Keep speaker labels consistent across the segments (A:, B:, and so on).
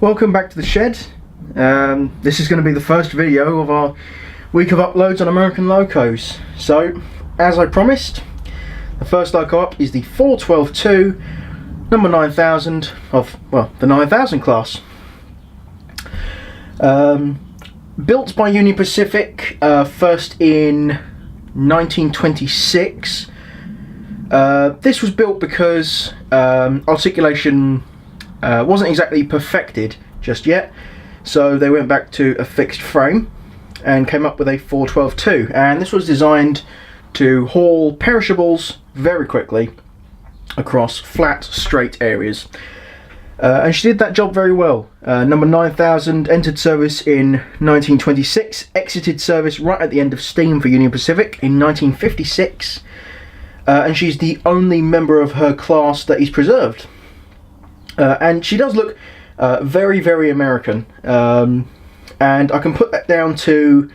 A: Welcome back to the shed. This is going to be the first video of our week of uploads on American locos. So, as I promised, the first loco up is the 412-2 number 9000 of, well, the 9000 class. Built by Union Pacific, first in 1926. This was built because articulation wasn't exactly perfected just yet, so they went back to a fixed frame and came up with a 412-2, and this was designed to haul perishables very quickly across flat, straight areas. And she did that job very well. Number 9000 entered service in 1926, exited service right at the end of steam for Union Pacific in 1956, and she's the only member of her class that is preserved. And she does look very, very American, and I can put that down to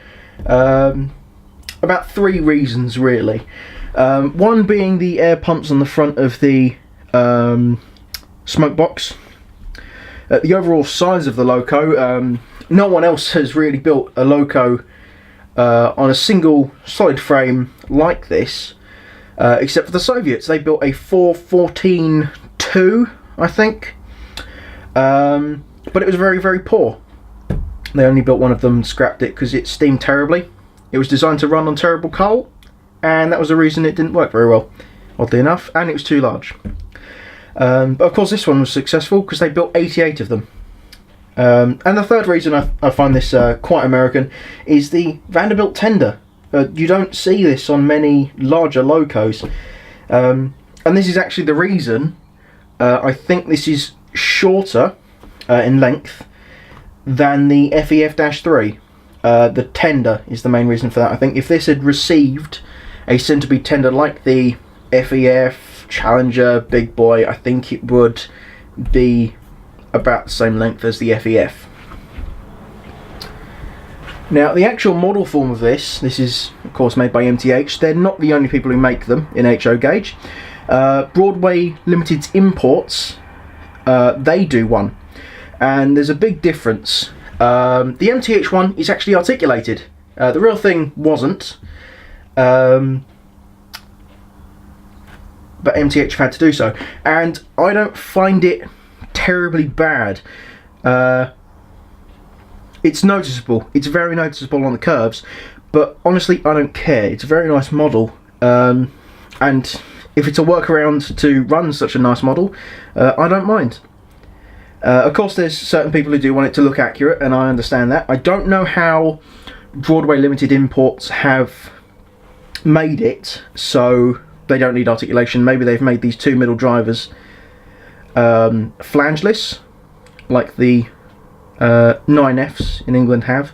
A: about three reasons, really. One being the air pumps on the front of the smoke box. The overall size of the loco, no one else has really built a loco on a single solid frame like this, except for the Soviets. They built a 414-2, I think, but it was very, very poor. They only built one of them, scrapped it because it steamed terribly. It was designed to run on terrible coal, and that was the reason it didn't work very well, oddly enough, and it was too large. But of course this one was successful because they built 88 of them. And the third reason I find this quite American is the Vanderbilt tender. You don't see this on many larger locos, and this is actually the reason I think this is shorter in length than the FEF-3. The tender is the main reason for that. I think if this had received a centerbead tender like the FEF, Challenger, Big Boy, I think it would be about the same length as the FEF. Now, the actual model form of this is of course made by MTH. They're not the only people who make them in HO gauge. Broadway Limited's imports, they do one, and there's a big difference. The MTH one is actually articulated. The real thing wasn't, but MTH have had to do so, and I don't find it terribly bad. It's noticeable, it's very noticeable on the curves, but honestly I don't care. It's a very nice model, and if it's a workaround to run such a nice model, I don't mind. Of course there's certain people who do want it to look accurate, and I understand that. I don't know how Broadway Limited imports have made it so they don't need articulation. Maybe they've made these two middle drivers flangeless, like the 9Fs in England have.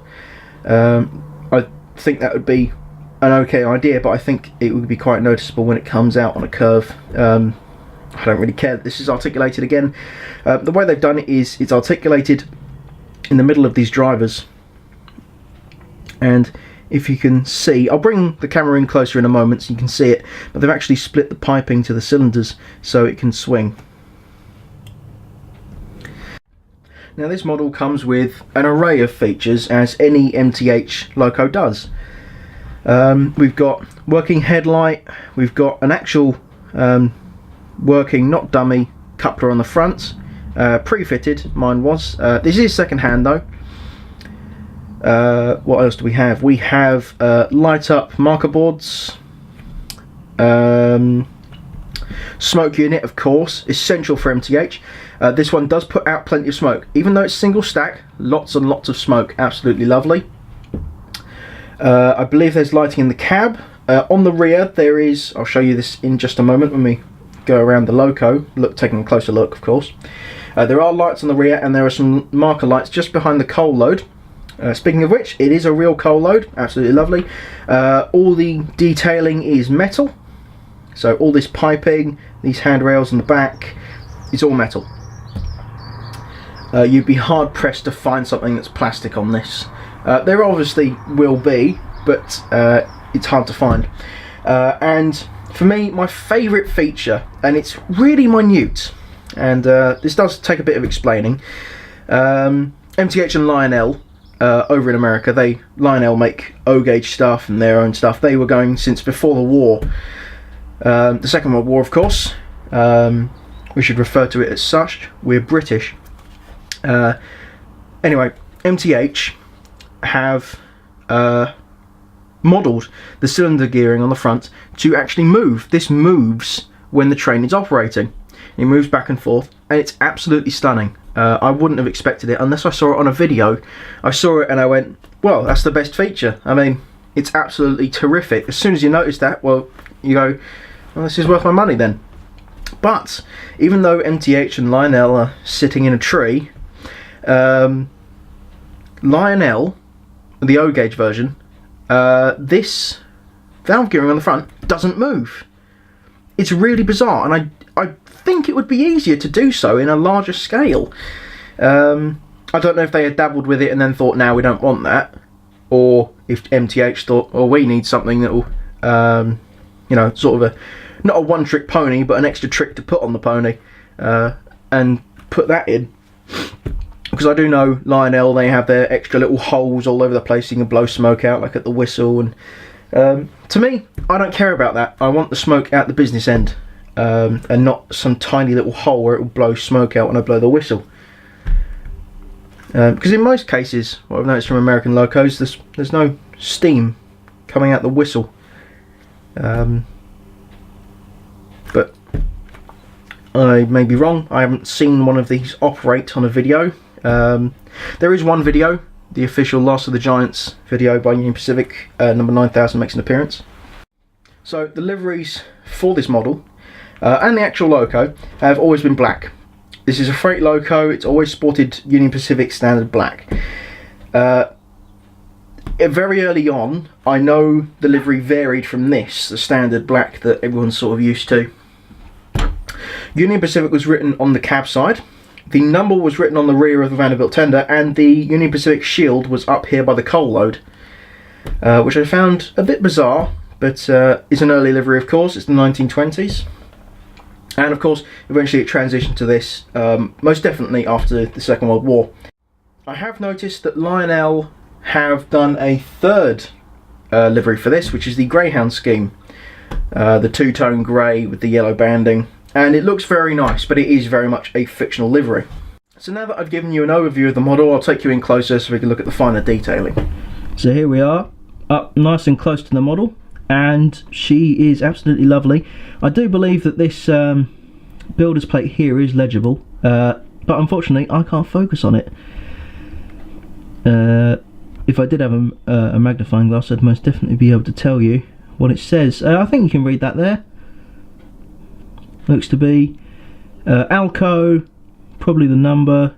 A: I think that would be an okay idea, but I think it would be quite noticeable when it comes out on a curve. I don't really care that this is articulated again. The way they've done it is it's articulated in the middle of these drivers, and if you can see, I'll bring the camera in closer in a moment so you can see it, but they've actually split the piping to the cylinders so it can swing. Now this model comes with an array of features, as any MTH loco does. We've got working headlight, we've got an actual working, not dummy, coupler on the front, pre-fitted, mine was. This is second hand though. What else do we have? We have light up marker boards, smoke unit, of course, essential for MTH. This one does put out plenty of smoke, even though it's single stack. Lots and lots of smoke, absolutely lovely. I believe there's lighting in the cab. On the rear there is, I'll show you this in just a moment when we go around the loco, taking a closer look, of course. There are lights on the rear, and there are some marker lights just behind the coal load. Speaking of which, it is a real coal load, absolutely lovely. All the detailing is metal, so all this piping, these handrails in the back, is all metal. You'd be hard pressed to find something that's plastic on this. There obviously will be, but it's hard to find. And for me, my favourite feature, and it's really minute, and this does take a bit of explaining, MTH and Lionel over in America, Lionel make O-gauge stuff and their own stuff. They were going since before the war, the Second World War, of course. We should refer to it as such. We're British. Anyway, MTH have modelled the cylinder gearing on the front to actually move. This moves when the train is operating. It moves back and forth, and it's absolutely stunning. I wouldn't have expected it unless I saw it on a video. I saw it and I went, well, that's the best feature. I mean, it's absolutely terrific. As soon as you notice that, well, you go, well, this is worth my money then. But even though MTH and Lionel are sitting in a tree, Lionel, the O-gauge version, this valve gearing on the front doesn't move. It's really bizarre, and I think it would be easier to do so in a larger scale. I don't know if they had dabbled with it and then thought, now we don't want that, or if MTH thought, oh, we need something that will, you know, sort of not a one-trick pony, but an extra trick to put on the pony, and put that in. Because I do know Lionel, they have their extra little holes all over the place so you can blow smoke out, like at the whistle. And to me, I don't care about that. I want the smoke out the business end, and not some tiny little hole where it will blow smoke out when I blow the whistle. Because in most cases, what I've noticed from American locos, there's no steam coming out the whistle. But I may be wrong. I haven't seen one of these operate on a video. There is one video, the official Loss of the Giants video by Union Pacific, number 9000 makes an appearance. So the liveries for this model and the actual loco have always been black. This is a freight loco, it's always sported Union Pacific standard black. Very early on, I know the livery varied from this, the standard black that everyone's sort of used to. Union Pacific was written on the cab side, the number was written on the rear of the Vanderbilt tender, and the Union Pacific shield was up here by the coal load, which I found a bit bizarre, but it's an early livery, of course. It's the 1920s, and of course eventually it transitioned to this, most definitely after the Second World War. I have noticed that Lionel have done a third livery for this, which is the Greyhound scheme, the two-tone grey with the yellow banding. And it looks very nice, but it is very much a fictional livery. So now that I've given you an overview of the model, I'll take you in closer so we can look at the finer detailing. So here we are, up nice and close to the model, and she is absolutely lovely. I do believe that this builder's plate here is legible, but unfortunately I can't focus on it. If I did have a magnifying glass, I'd most definitely be able to tell you what it says. I think you can read that there. Looks to be Alco, probably the number,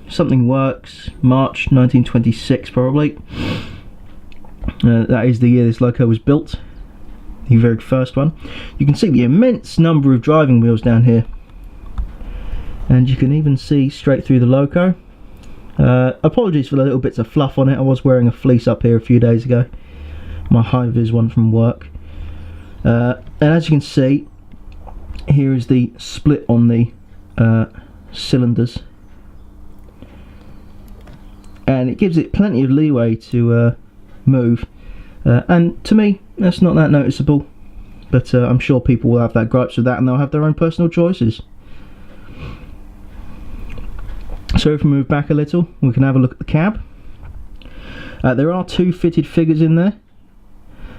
A: something works, March 1926 probably. That is the year this loco was built, the very first one. You can see the immense number of driving wheels down here, and you can even see straight through the loco. Apologies for the little bits of fluff on it. I was wearing a fleece up here a few days ago, my high-vis one from work, and as you can see, here is the split on the cylinders, and it gives it plenty of leeway to move, and to me that's not that noticeable, but I'm sure people will have their gripes with that and they'll have their own personal choices. So if we move back a little, we can have a look at the cab. There are two fitted figures in there.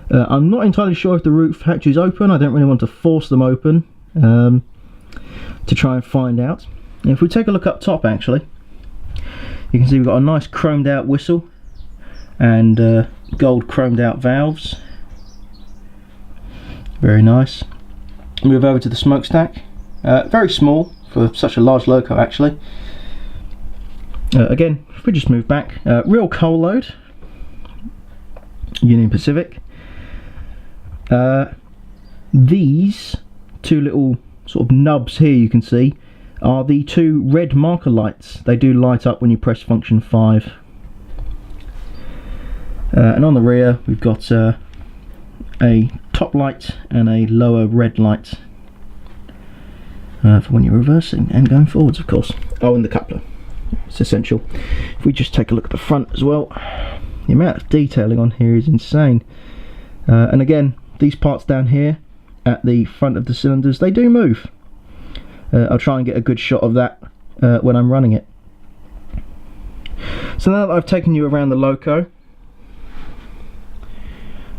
A: I'm not entirely sure if the roof hatch is open. I don't really want to force them open to try and find out. And if we take a look up top, actually, you can see we've got a nice chromed out whistle and gold chromed out valves. Very nice. Move over to the smokestack. Very small for such a large loco, actually. Again, if we just move back, real coal load, Union Pacific. These two little sort of nubs here you can see are the two red marker lights. They do light up when you press function 5. And on the rear we've got a top light and a lower red light for when you're reversing and going forwards, of course. Oh, and the coupler. It's essential. If we just take a look at the front as well, the amount of detailing on here is insane. And again, these parts down here at the front of the cylinders, they do move. I'll try and get a good shot of that when I'm running it. So now that I've taken you around the loco,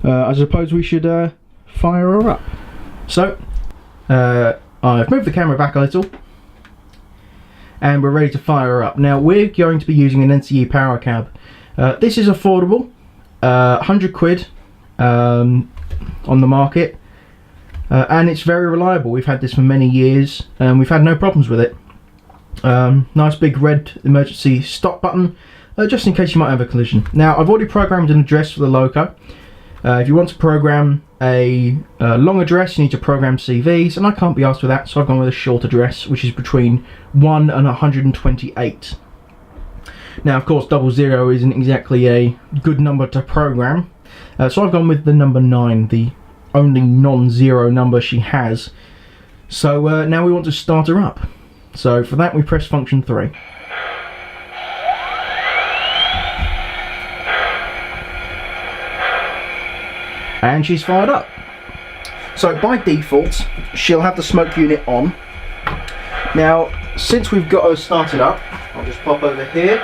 A: I suppose we should fire her up. So I've moved the camera back a little and we're ready to fire her up. Now we're going to be using an NCE power cab. This is affordable, 100 quid on the market, and it's very reliable. We've had this for many years and we've had no problems with it. Nice big red emergency stop button, just in case you might have a collision. Now I've already programmed an address for the loco. If you want to program a long address, you need to program CVs, and I can't be asked for that, so I've gone with a short address, which is between 1 and 128. Now, of course, 00 isn't exactly a good number to program, so I've gone with the number 9, the only non-zero number she has. So now we want to start her up. So for that, we press function 3. And she's fired up. So by default, she'll have the smoke unit on. Now, since we've got her started up, I'll just pop over here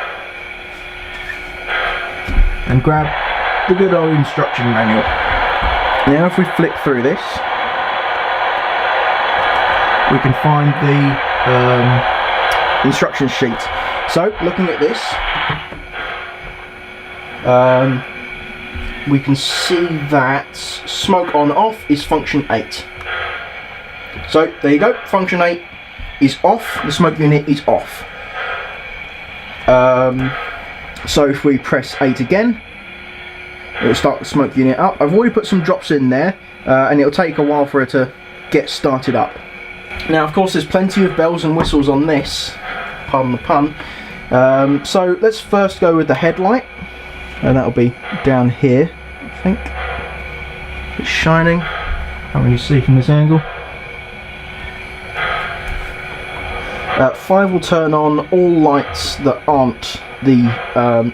A: and grab the good old instruction manual. Now if we flick through this, we can find the instruction sheet. So looking at this, we can see that smoke on off is function 8. So there you go, function 8 is off, the smoke unit is off. So if we press 8 again, it will start the smoke unit up. I've already put some drops in there, and it'll take a while for it to get started up. Now of course there's plenty of bells and whistles on this, pardon the pun. So let's first go with the headlight, and that'll be down here, I think. It's shining, can't really see from this angle. 5 will turn on all lights that aren't the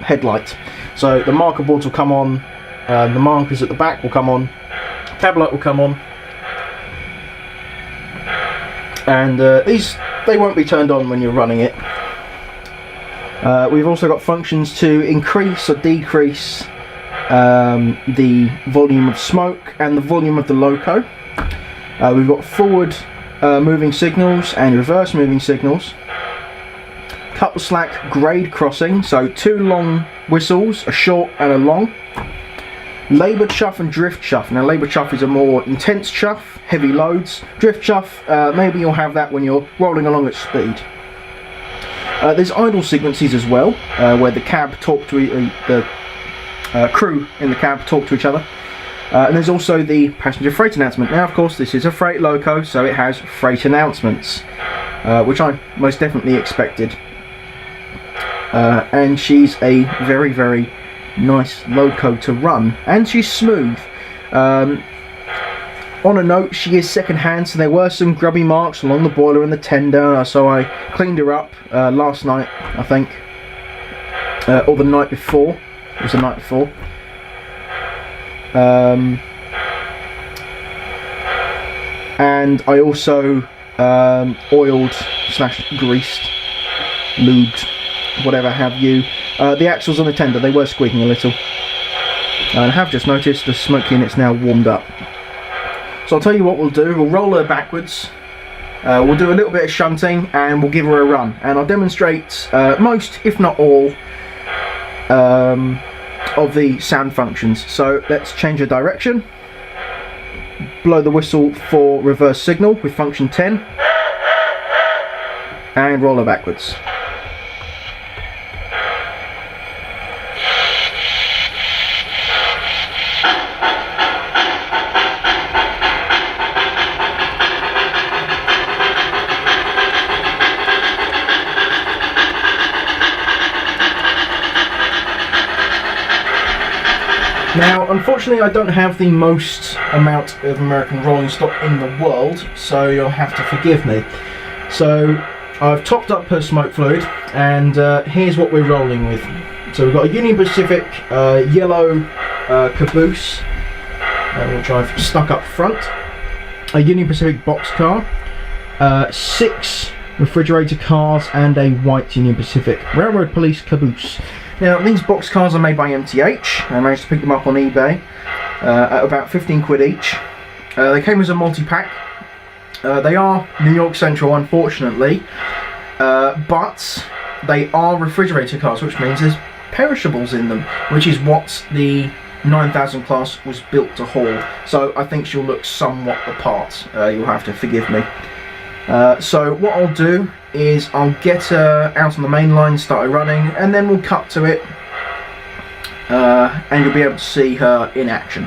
A: headlight. So the marker boards will come on, the markers at the back will come on, cab light will come on, and these, they won't be turned on when you're running it. We've also got functions to increase or decrease the volume of smoke and the volume of the loco. We've got forward moving signals and reverse moving signals. Couple slack grade crossing, so 2 long whistles, a short and a long. Labour chuff and drift chuff. Now labour chuff is a more intense chuff, heavy loads. Drift chuff, maybe you'll have that when you're rolling along at speed. There's idle sequences as well, where the cab talk to the crew in the cab talk to each other. And there's also the passenger freight announcement. Now of course this is a freight loco, so it has freight announcements, which I most definitely expected. And she's a very, very nice loco to run, and she's smooth. On a note, she is second hand, so there were some grubby marks along the boiler and the tender, so I cleaned her up last night, I think, or the night before. It was the night before. And I also oiled / greased, lubed, whatever have you, the axles on the tender. They were squeaking a little, and I have just noticed the smoke unit's now warmed up. So I'll tell you what we'll do. We'll roll her backwards, we'll do a little bit of shunting, and we'll give her a run, and I'll demonstrate most, if not all, of the sound functions. So let's change her direction, blow the whistle for reverse signal with function 10, and roll her backwards. Now, unfortunately, I don't have the most amount of American rolling stock in the world, so you'll have to forgive me. So, I've topped up her smoke fluid, and here's what we're rolling with. So we've got a Union Pacific yellow caboose, which I've stuck up front, a Union Pacific boxcar, 6 refrigerator cars, and a white Union Pacific Railroad Police caboose. Now, these boxcars are made by MTH. I managed to pick them up on eBay at about 15 quid each. They came as a multi-pack. They are New York Central, unfortunately, but they are refrigerator cars, which means there's perishables in them, which is what the 9000 class was built to haul. So I think she'll look somewhat the part. You'll have to forgive me. So what I'll do is I'll get her out on the main line, start her running, and then we'll cut to it, and you'll be able to see her in action.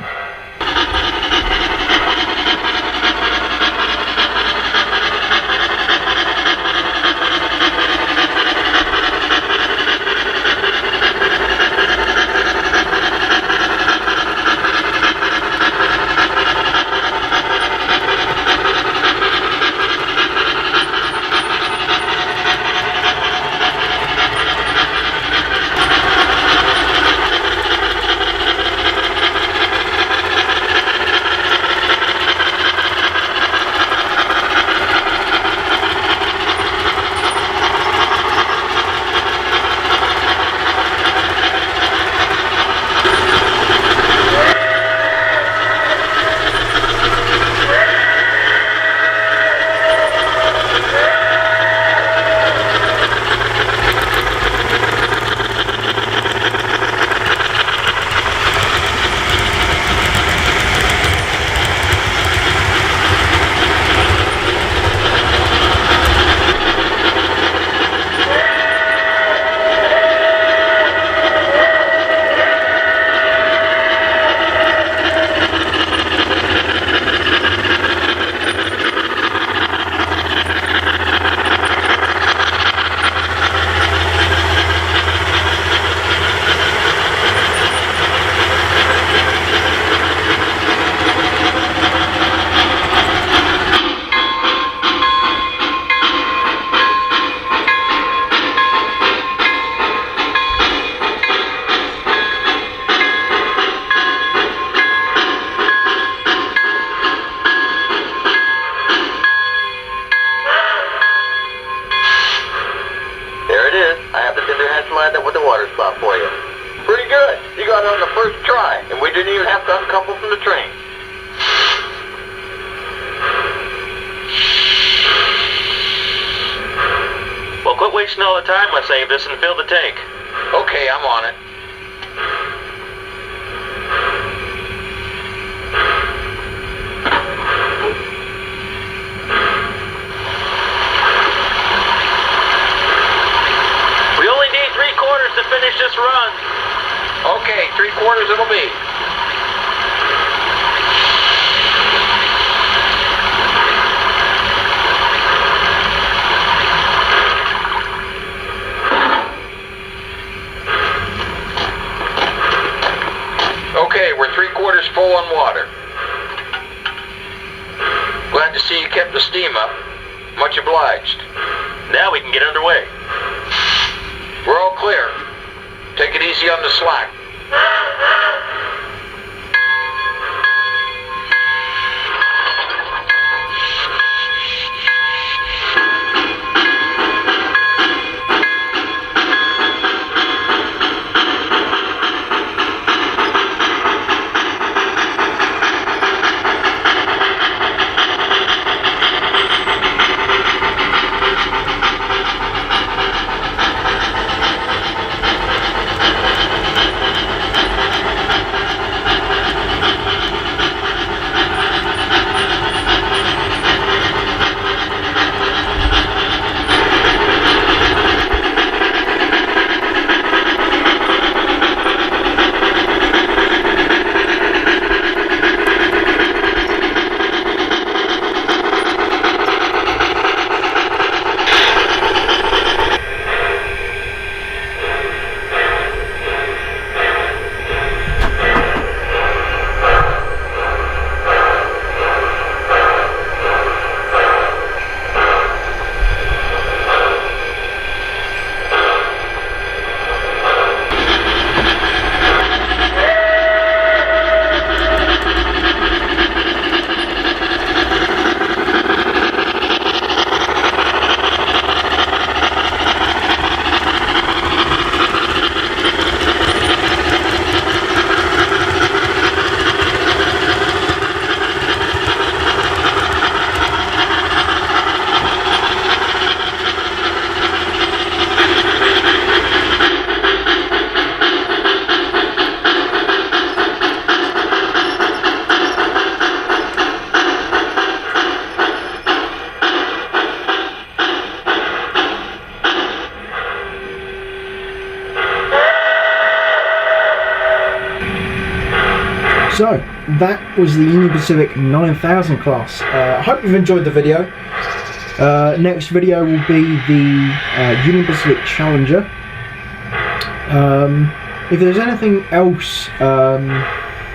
B: With the water spot for you. Pretty good. You got it on the first try, and we didn't even have to uncouple from the train.
C: Well, quit wasting all the time. Let's save this and fill the tank.
B: Okay, I'm on it.
C: To finish this run.
B: Okay, 3/4 it'll be. Okay, we're 3/4 full on water. Glad to see you kept the steam up. Much obliged.
C: Now we can get underway.
B: We're all clear. Take it easy on the slack.
A: So that was the Union Pacific 9000 class. I hope you've enjoyed the video. Next video will be the Union Pacific Challenger. If there's anything else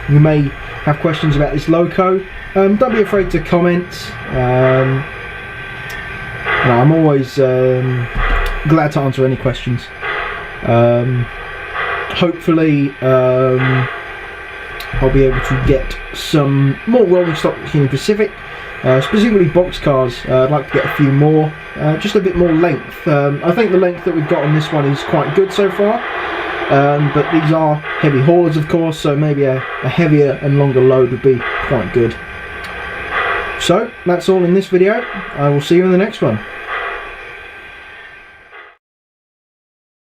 A: you may have questions about this loco, don't be afraid to comment. I'm always glad to answer any questions. Hopefully I'll be able to get some more rolling stock Union Pacific, specifically boxcars. I'd like to get a few more, just a bit more length. I think the length that we've got on this one is quite good so far, but these are heavy haulers of course, so maybe a heavier and longer load would be quite good. So that's all in this video. I will see you in the next one.